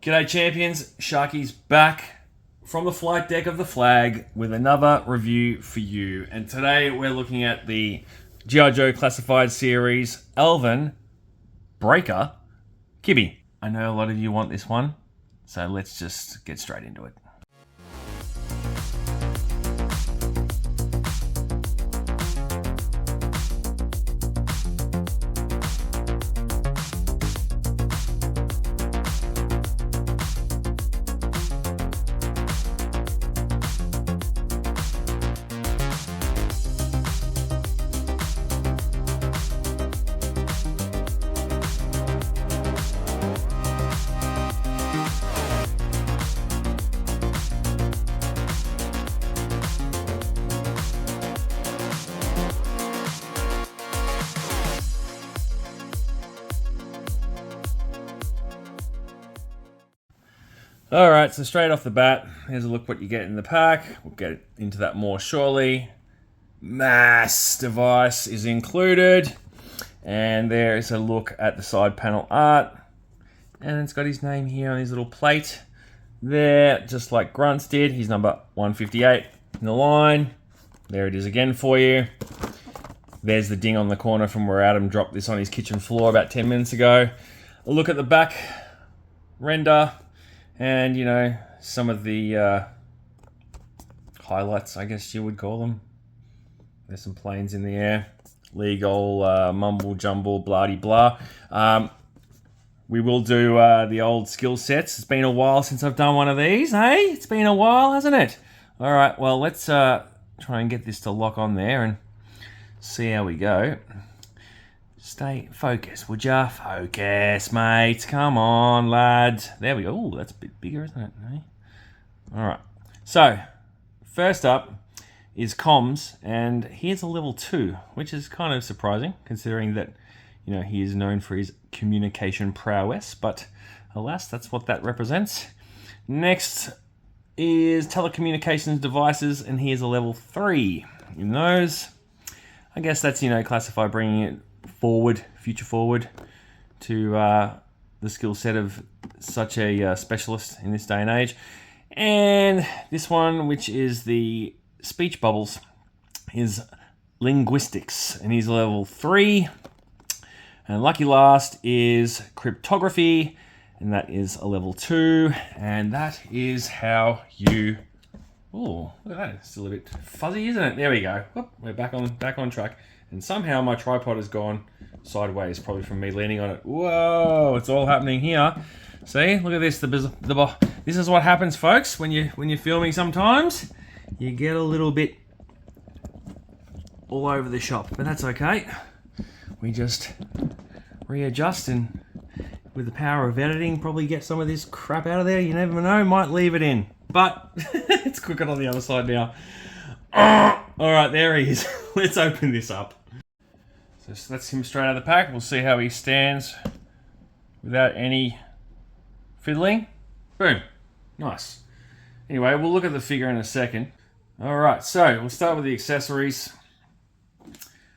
G'day champions, Sharky's back from the flight deck of the Flag with another review for you. And today we're looking at the G.I. Joe Classified Series Alvin Breaker Kibbey. I know a lot of you want this one, so let's just get straight into it. Alright, so straight off the bat, here's a look what you get in the pack. We'll get into that more shortly. M.A.S.S device is included. And there is a look at the side panel art. And it's got his name here on his little plate. There, just like Grunts did. He's number 158 in the line. There it is again for you. There's the ding on the corner from where Adam dropped this on his kitchen floor about 10 minutes ago. A look at the back render. And, you know, some of the highlights, I guess you would call them. There's some planes in the air. Legal, mumble, jumble, blah-de-blah. We will do the old skill sets. It's been a while since I've done one of these, hey? It's been a while, hasn't it? All right, well, let's try and get this to lock on there and see how we go. Stay focused, would ya? Focus, mate. Come on, lads. There we go. Ooh, that's a bit bigger, isn't it? All right. So, first up is comms, and here's a level 2, which is kind of surprising, considering that, you know, he is known for his communication prowess, but alas, that's what that represents. Next is telecommunications devices, and here's a level 3 in those. I guess that's, you know, classified, bringing it forward, future forward to the skill set of such a specialist in this day and age. And this one, which is the speech bubbles, is linguistics, and he's level 3. And lucky last is cryptography, and that is a level 2. And that is how you... Oh, look at that! It's still a bit fuzzy, isn't it? There we go. Whoop, we're back on track. And somehow my tripod has gone sideways, probably from me leaning on it. Whoa, it's all happening here. See, look at this. This is what happens, folks, when you're filming sometimes. You get a little bit all over the shop, but that's okay. We just readjust and with the power of editing, probably get some of this crap out of there. You never know, might leave it in. But it's cooking on the other side now. All right, there he is. Let's open this up. So that's him straight out of the pack. We'll see how he stands without any fiddling. Boom. Nice. Anyway, we'll look at the figure in a second. All right, so we'll start with the accessories.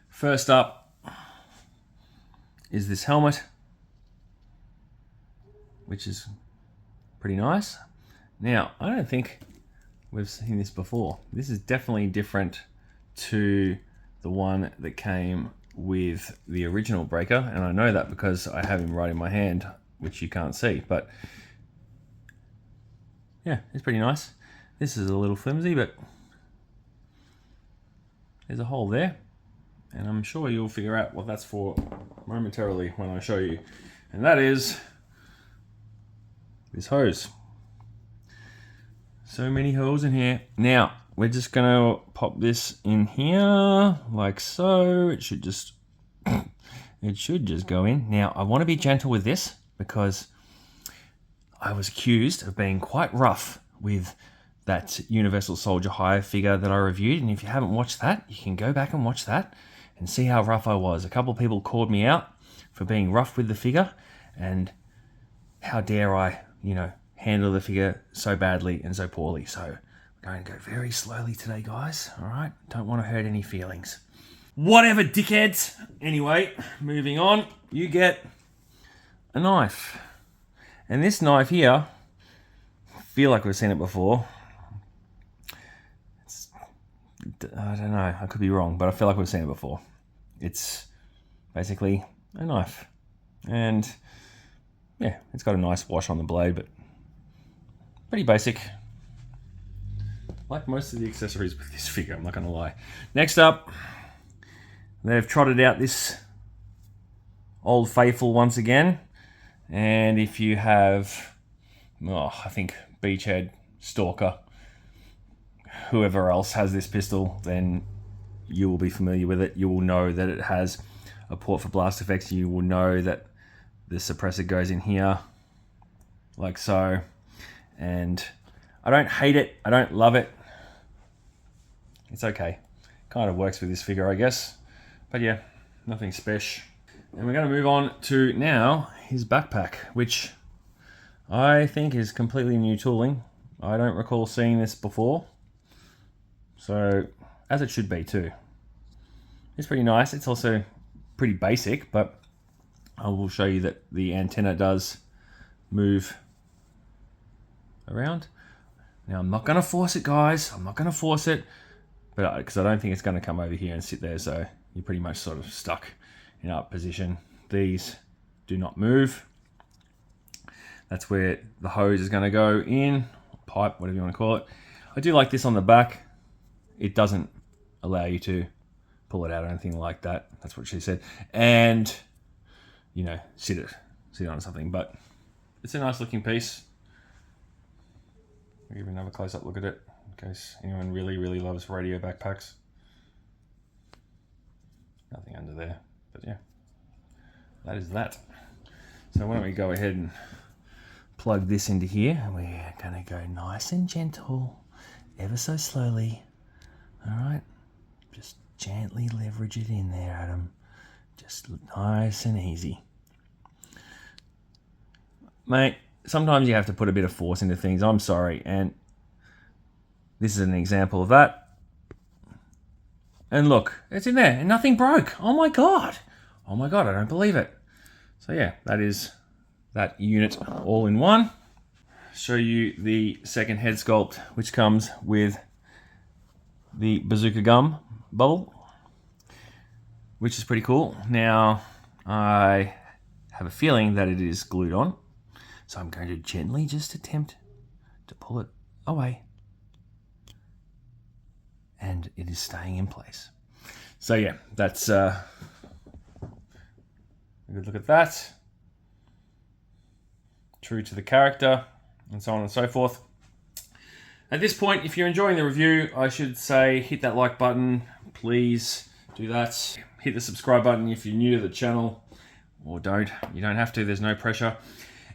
First up is this helmet, which is pretty nice. Now, I don't think we've seen this before. This is definitely different to the one that came with the original Breaker, and I know that because I have him right in my hand, which you can't see, but yeah, it's pretty nice. This is a little flimsy, but there's a hole there, and I'm sure you'll figure out what that's for momentarily when I show you, and that is this hose. So many holes in here. Now, we're just gonna pop this in here, like so. It should just go in. Now, I wanna be gentle with this because I was accused of being quite rough with that Universal Soldier Hire figure that I reviewed. And if you haven't watched that, you can go back and watch that and see how rough I was. A couple of people called me out for being rough with the figure, and how dare I, you know, handle the figure so badly and so poorly. So we're going to go very slowly today, guys. All right, don't want to hurt any feelings. Whatever, dickheads. Anyway, moving on. You get a knife, and this knife here feel like we've seen it before. I don't know, I could be wrong, but I feel like we've seen it before. It's basically a knife. And yeah, it's got a nice wash on the blade, but pretty basic. Like most of the accessories with this figure, I'm not going to lie. Next up, they've trotted out this Old Faithful once again. And if you have, I think Beachhead, Stalker, whoever else has this pistol, then you will be familiar with it. You will know that it has a port for blast effects. You will know that the suppressor goes in here, like so. And I don't hate it. I don't love it. It's okay. Kind of works with this figure, I guess. But yeah, nothing special. And we're going to move on to now his backpack, which I think is completely new tooling. I don't recall seeing this before. So, as it should be too. It's pretty nice. It's also pretty basic, but I will show you that the antenna does move around. Now, I'm not going to force it, guys. I'm not going to force it, but because I don't think it's going to come over here and sit there, so you're pretty much sort of stuck in up position. These do not move. That's where the hose is going to go in, pipe, whatever you want to call it. I do like this on the back. It doesn't allow you to pull it out or anything like that. That's what she said. And, you know, sit on something. But it's a nice looking piece. I'll give you another close-up look at it in case anyone really, really loves radio backpacks. Nothing under there, but yeah, that is that. So why don't we go ahead and plug this into here, and we're gonna go nice and gentle, ever so slowly. All right, just gently leverage it in there, Adam. Just nice and easy. Mate, sometimes you have to put a bit of force into things. I'm sorry, and this is an example of that. And look, it's in there, and nothing broke. Oh my god! Oh my god, I don't believe it. So yeah, that is that unit all in one. Show you the second head sculpt, which comes with the bazooka gum bubble, which is pretty cool. Now, I have a feeling that it is glued on, so I'm going to gently just attempt to pull it away. And it is staying in place. So yeah, that's a good look at that. True to the character, and so on and so forth. At this point, if you're enjoying the review, I should say hit that like button. Please do that. Hit the subscribe button if you're new to the channel, or don't. You don't have to, there's no pressure.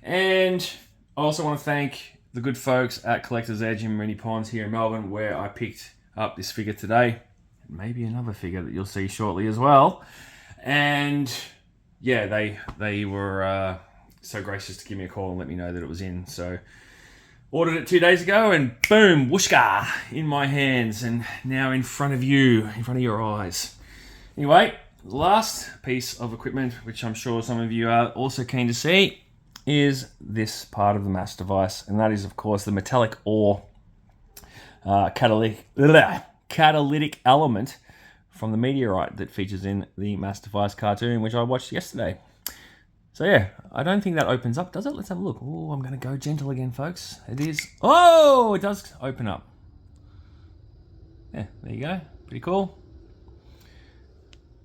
And I also want to thank the good folks at Collector's Edge in Moonee Ponds here in Melbourne, where I picked up this figure today. Maybe another figure that you'll see shortly as well. And yeah, they were so gracious to give me a call and let me know that it was in. So ordered it 2 days ago, and boom, whooshka, in my hands, and now in front of you, in front of your eyes. Anyway, last piece of equipment, which I'm sure some of you are also keen to see, is this part of the M.A.S.S device, and that is, of course, the metallic ore catalytic element from the meteorite that features in the M.A.S.S device cartoon, which I watched yesterday. So yeah, I don't think that opens up, does it? Let's have a look. Oh, I'm going to go gentle again, folks. It is. Oh, it does open up. Yeah, there you go. Pretty cool.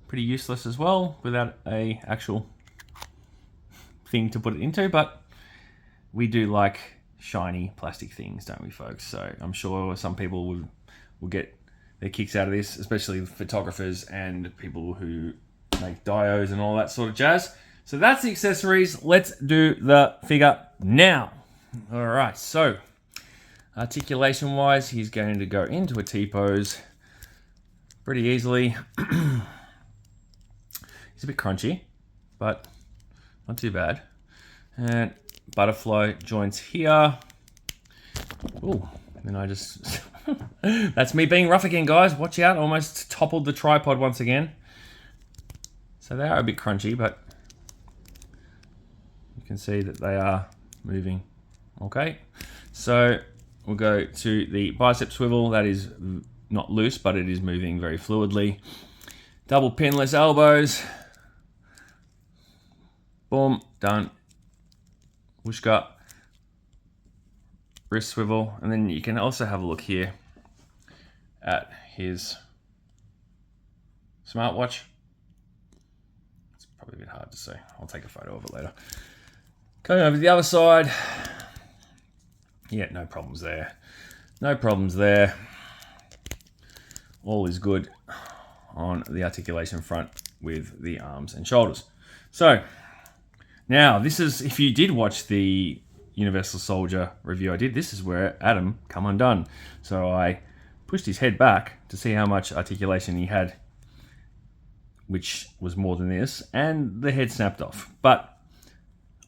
Pretty useless as well, without a actual thing to put it into, but we do like shiny plastic things, don't we, folks? So I'm sure some people will get their kicks out of this, especially photographers and people who make dios and all that sort of jazz. So that's the accessories. Let's do the figure now. All right, so articulation wise, he's going to go into a T-pose pretty easily. He's a bit crunchy, but not too bad. And butterfly joints here. Ooh, and I just... That's me being rough again, guys. Watch out, almost toppled the tripod once again. So they are a bit crunchy, but you can see that they are moving. Okay, So we'll go to the bicep swivel. That is not loose, but it is moving very fluidly. Double pinless elbows. Boom, done. Whooshka. Wrist swivel. And then you can also have a look here at his smartwatch. It's probably a bit hard to see. I'll take a photo of it later. Going over to the other side. Yeah, no problems there. No problems there. All is good on the articulation front with the arms and shoulders. So now this is, if you did watch the Universal Soldier review I did, this is where Adam come undone. So I pushed his head back to see how much articulation he had, which was more than this, and the head snapped off. But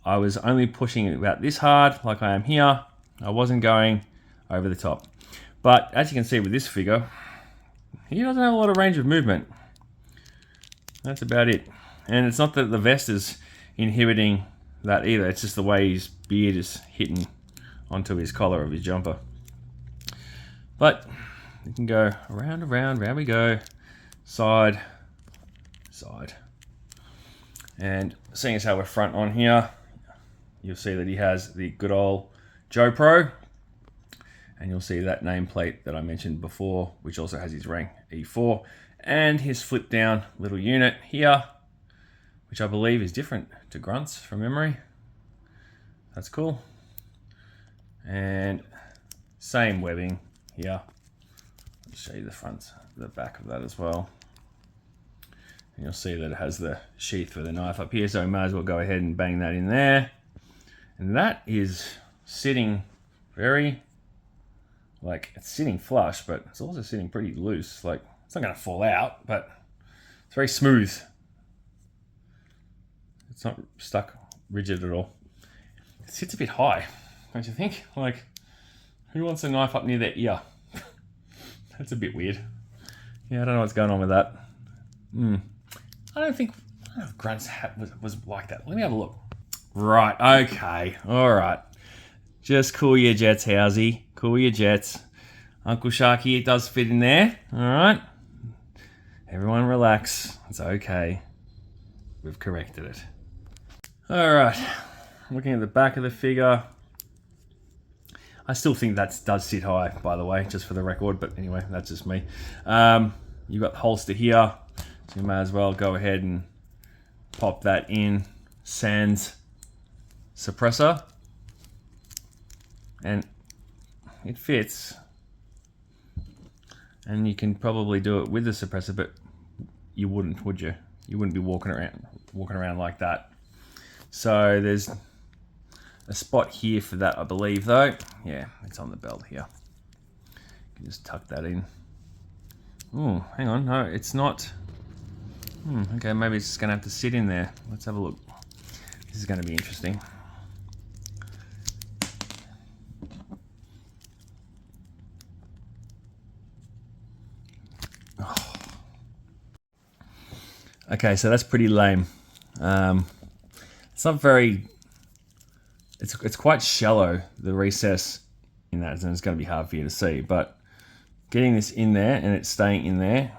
I was only pushing it about this hard, like I am here. I wasn't going over the top. But as you can see with this figure, he doesn't have a lot of range of movement. That's about it. And it's not that the vest is inhibiting that either. It's just the way his beard is hitting onto his collar of his jumper. But you can go around, round we go. Side, side. And seeing as how we're front on here, you'll see that he has the good old Joe Pro. And you'll see that nameplate that I mentioned before, which also has his rank E4. And his flip down little unit here, which I believe is different to Grunt's from memory. That's cool. And same webbing here. I'll show you the back of that as well. And you'll see that it has the sheath for the knife up here, so we might as well go ahead and bang that in there. And that is sitting very, like, it's sitting flush, but it's also sitting pretty loose. Like, it's not going to fall out, but it's very smooth. It's not stuck rigid at all. It sits a bit high, don't you think? Like, who wants a knife up near their ear? That's a bit weird. Yeah, I don't know what's going on with that. I don't know if Grunt's hat was like that. Let me have a look. Right, okay, all right. Just cool your jets, Housey. Cool your jets. Uncle Sharky, it does fit in there. All right. Everyone relax. It's okay. We've corrected it. All right. Looking at the back of the figure. I still think that does sit high, by the way, just for the record. But anyway, that's just me. You've got the holster here. So you may as well go ahead and pop that in. Sans suppressor. And it fits. And you can probably do it with the suppressor, but you wouldn't, would you? You wouldn't be walking around like that. So there's a spot here for that, I believe, though. Yeah, it's on the belt here. You can just tuck that in. Oh, hang on. No, it's not. Okay, maybe it's just going to have to sit in there. Let's have a look. This is going to be interesting. Okay, so that's pretty lame. It's not very. It's quite shallow, the recess in that, and it's going to be hard for you to see. But getting this in there and it's staying in there,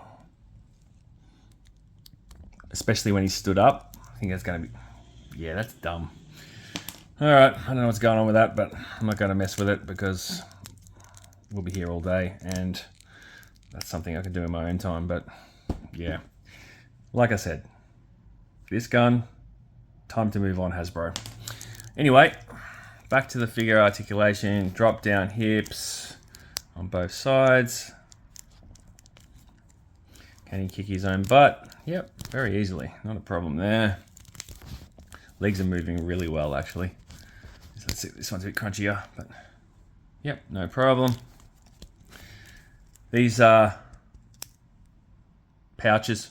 especially when he stood up, I think that's going to be. Yeah, that's dumb. All right, I don't know what's going on with that, but I'm not going to mess with it because we'll be here all day, and that's something I can do in my own time. But yeah. Like I said, this gun, time to move on, Hasbro. Anyway, back to the figure articulation. Drop down hips on both sides. Can he kick his own butt? Yep, very easily. Not a problem there. Legs are moving really well, actually. This one's a bit crunchier, but yep, no problem. These are pouches.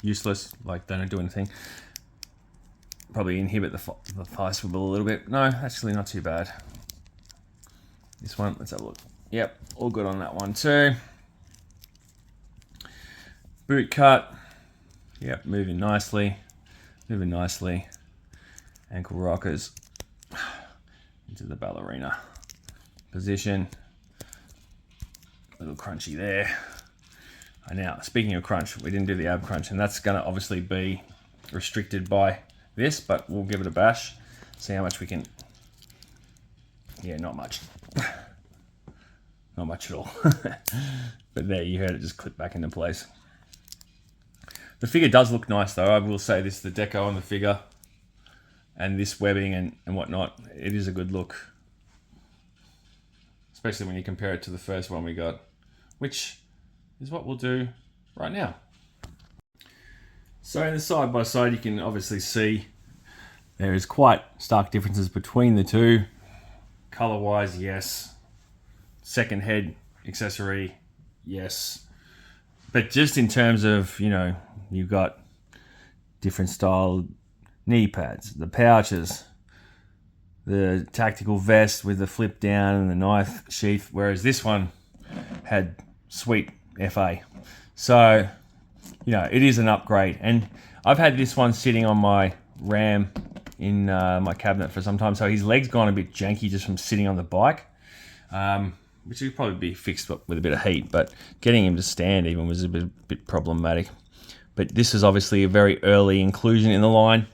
Useless, like don't do anything. Probably inhibit the thigh swivel a little bit. No, actually not too bad. This one, let's have a look. Yep, all good on that one too. Boot cut. Yep, moving nicely. Moving nicely. Ankle rockers into the ballerina. position. A little crunchy there. And now, speaking of crunch, we didn't do the ab crunch, and that's going to obviously be restricted by this, but we'll give it a bash. See how much we can... Yeah, not much. Not much at all. But there, you heard it just clip back into place. The figure does look nice though, I will say this, the deco on the figure and this webbing and whatnot, it is a good look. Especially when you compare it to the first one we got, which is what we'll do right now. So in the side by side, you can obviously see there is quite stark differences between the two. Color wise, yes. Second head accessory, yes. But just in terms of, you know, you've got different style knee pads, the pouches, the tactical vest with the flip down and the knife sheath, whereas this one had sweet FA. So, you know, it is an upgrade. And I've had this one sitting on my Ram in my cabinet for some time, so his leg's gone a bit janky just from sitting on the bike, which would probably be fixed up with a bit of heat, but getting him to stand even was a bit problematic. But this is obviously a very early inclusion in the line,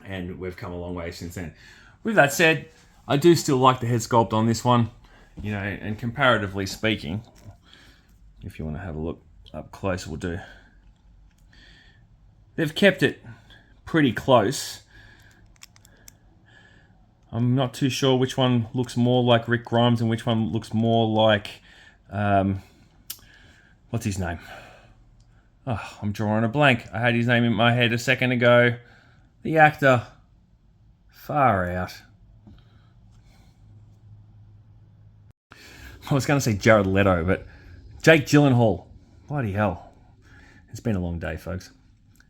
and we've come a long way since then. With that said, I do still like the head sculpt on this one, you know, and comparatively speaking, if you want to have a look up close, we'll do. They've kept it pretty close. I'm not too sure which one looks more like Rick Grimes and which one looks more like, what's his name? Oh, I'm drawing a blank. I had his name in my head a second ago. The actor. Far out. I was going to say Jared Leto, but Jake Gyllenhaal. Bloody hell. It's been a long day, folks.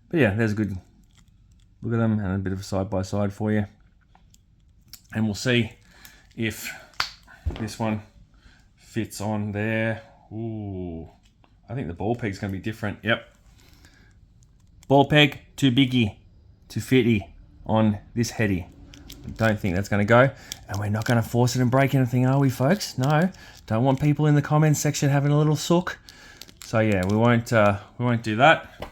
But yeah, there's a good look at them and a bit of a side-by-side for you. And we'll see if this one fits on there. Ooh, I think the ball peg's going to be different. Yep. Ball peg, too biggy, too fitty on this heady. Don't think that's going to go. And we're not going to force it and break anything, are we, folks? No. Don't want people in the comments section having a little sook. So yeah, we won't do that.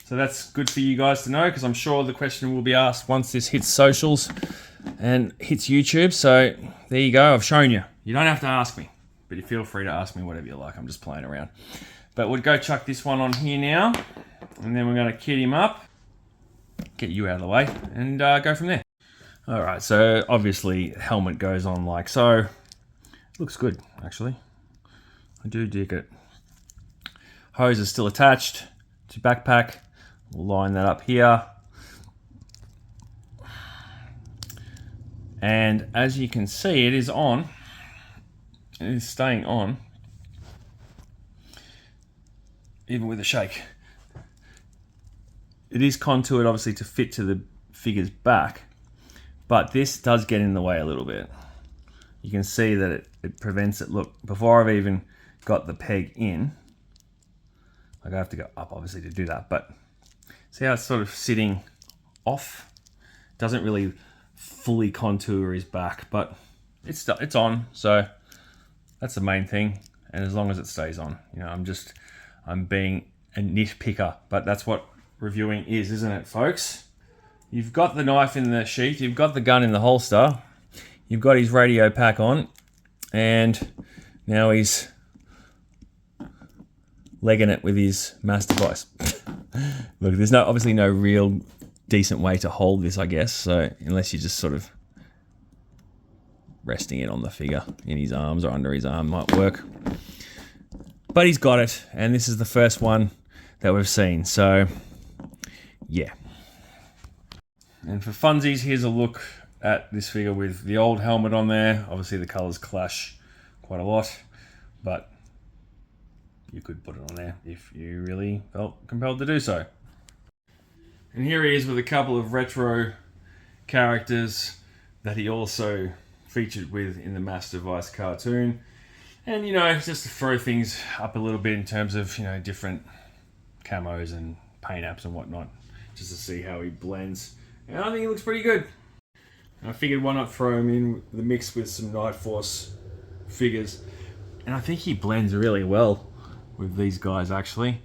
So that's good for you guys to know, because I'm sure the question will be asked once this hits socials and hits YouTube. So there you go. I've shown you. You don't have to ask me, but you feel free to ask me whatever you like. I'm just playing around. But we'll go chuck this one on here now, and then we're going to kit him up, get you out of the way, and go from there. All right. So obviously helmet goes on like so. Looks good, actually. I do dig it. Hose is still attached to backpack. We'll line that up here. And as you can see, it is on. It is staying on, even with a shake. It is contoured, obviously, to fit to the figure's back, but this does get in the way a little bit. You can see that it prevents it. Look, before I've even got the peg in, like I have to go up, obviously, to do that, but see how it's sort of sitting off? Doesn't really fully contour his back, but it's on, so that's the main thing. And as long as it stays on, you know, I'm being a nitpicker, but that's what reviewing is, isn't it, folks? You've got the knife in the sheath, you've got the gun in the holster, you've got his radio pack on, and now he's legging it with his M.A.S.S device. Look, there's obviously no real decent way to hold this, I guess, so unless you're just sort of resting it on the figure in his arms or under his arm might work. But he's got it, and this is the first one that we've seen, so yeah. And for funsies, here's a look at this figure with the old helmet on there. Obviously the colours clash quite a lot, but you could put it on there if you really felt compelled to do so. And here he is with a couple of retro characters that he also featured with in the M.A.S.S device cartoon. And, you know, just to throw things up a little bit in terms of, you know, different camos and paint apps and whatnot, just to see how he blends. And I think he looks pretty good. And I figured why not throw him in the mix with some Night Force figures. And I think he blends really well with these guys, actually.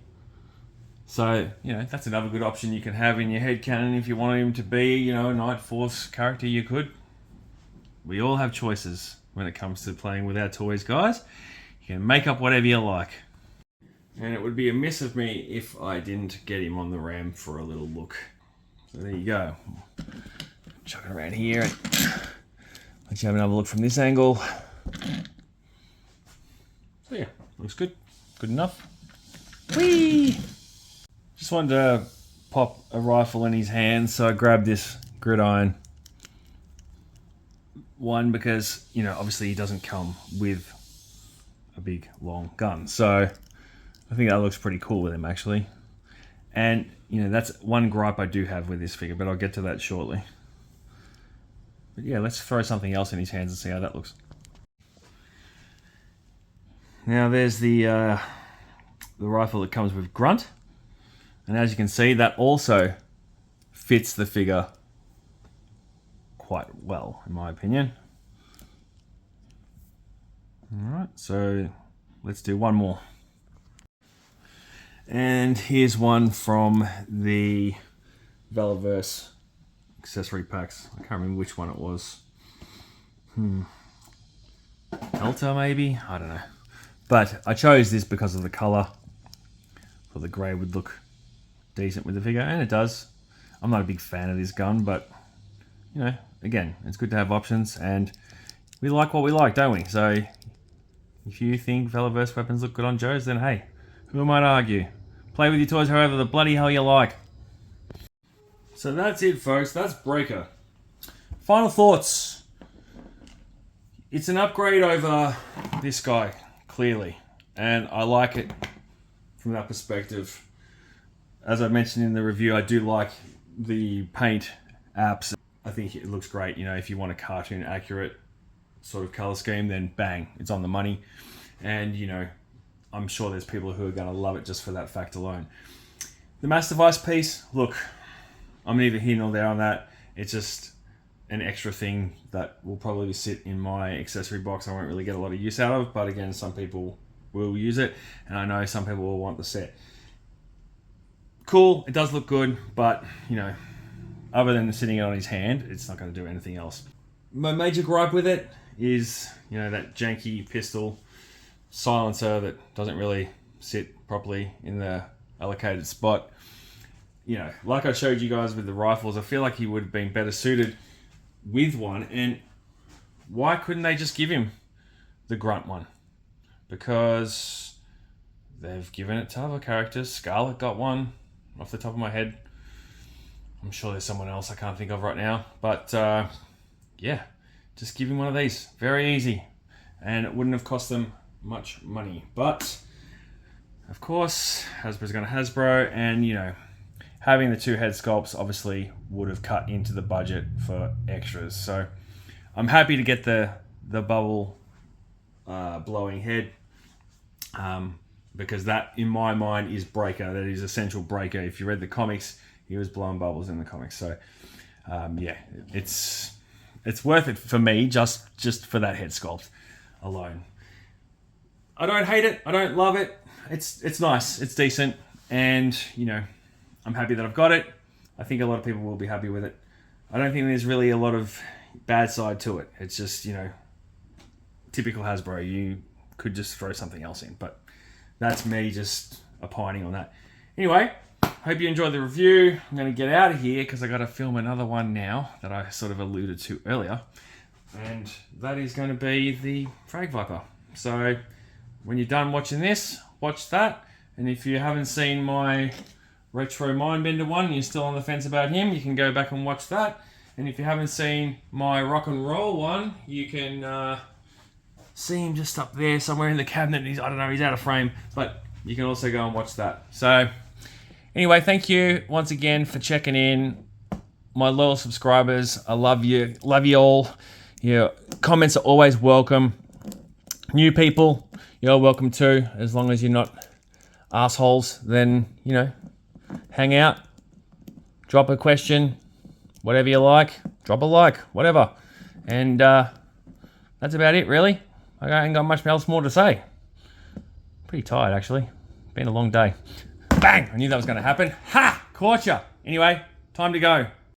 So, you know, that's another good option you can have in your headcanon if you want him to be, you know, a Night Force character. You could. We all have choices when it comes to playing with our toys, guys. You can make up whatever you like. And it would be amiss of me if I didn't get him on the ram for a little look. So there you go. Chuck it around here. Let you have another look from this angle. So yeah, looks good. Good enough. Whee! Just wanted to pop a rifle in his hand, so I grabbed this gridiron one because, you know, obviously he doesn't come with a big long gun. So I think that looks pretty cool with him, actually. And, you know, that's one gripe I do have with this figure, but I'll get to that shortly. But yeah, let's throw something else in his hands and see how that looks. Now there's the rifle that comes with Grunt. And as you can see, that also fits the figure quite well, in my opinion. Alright, so let's do one more. And here's one from the M.A.S.S accessory packs. I can't remember which one it was. Delta, maybe? I don't know. But I chose this because of the colour. Thought the grey would look decent with the figure, and it does. I'm not a big fan of this gun, but, you know, again, it's good to have options, and we like what we like, don't we? So if you think M.A.S.S weapons look good on Joe's, then hey, who am I to argue? Play with your toys however the bloody hell you like. So that's it, folks. That's Breaker. Final thoughts. It's an upgrade over this guy, clearly, and I like it from that perspective. As I mentioned in the review, I do like the paint apps. I think it looks great. You know, if you want a cartoon accurate sort of color scheme, then bang, it's on the money. And, you know, I'm sure there's people who are going to love it just for that fact alone. The mass device piece, look, I'm neither here nor there on that. It's just an extra thing that will probably sit in my accessory box. I won't really get a lot of use out of, but again, some people will use it, and I know some people will want the set. Cool, it does look good, but, you know, other than sitting it on his hand, it's not going to do anything else. My major gripe with it is, you know, that janky pistol silencer that doesn't really sit properly in the allocated spot. You know, like I showed you guys with the rifles, I feel like he would have been better suited with one, and why couldn't they just give him the Grunt one? Because they've given it to other characters. Scarlet got one off the top of my head. I'm sure there's someone else I can't think of right now, but yeah, just give him one of these. Very easy, and it wouldn't have cost them much money. But of course, Hasbro's going to Hasbro, and you know, having the two head sculpts obviously would have cut into the budget for extras. So I'm happy to get the bubble blowing head, because that, in my mind, is Breaker. That is essential Breaker. If you read the comics, he was blowing bubbles in the comics. So yeah, it's worth it for me just for that head sculpt alone. I don't hate it. I don't love it. It's nice. It's decent, and you know, I'm happy that I've got it. I think a lot of people will be happy with it. I don't think there's really a lot of bad side to it. It's just, you know, typical Hasbro. You could just throw something else in, but that's me just opining on that. Anyway, hope you enjoyed the review. I'm going to get out of here because I got to film another one now that I sort of alluded to earlier, and that is going to be the Frag Viper. So when you're done watching this, watch that. And if you haven't seen my Retro Mindbender one and you're still on the fence about him, you can go back and watch that. And if you haven't seen my Rock and Roll one, you can see him just up there somewhere in the cabinet. I don't know, he's out of frame, but you can also go and watch that. So anyway, thank you once again for checking in. My loyal subscribers, I love you. Love you all. Your comments are always welcome. New people, you're welcome too, as long as you're not assholes. Then, you know, hang out, drop a question, whatever you like. drop a like, whatever. And that's about it, really. I ain't got much else more to say. Pretty tired, actually. Been a long day. Bang! I knew that was going to happen. Ha! Caught ya! Anyway, time to go.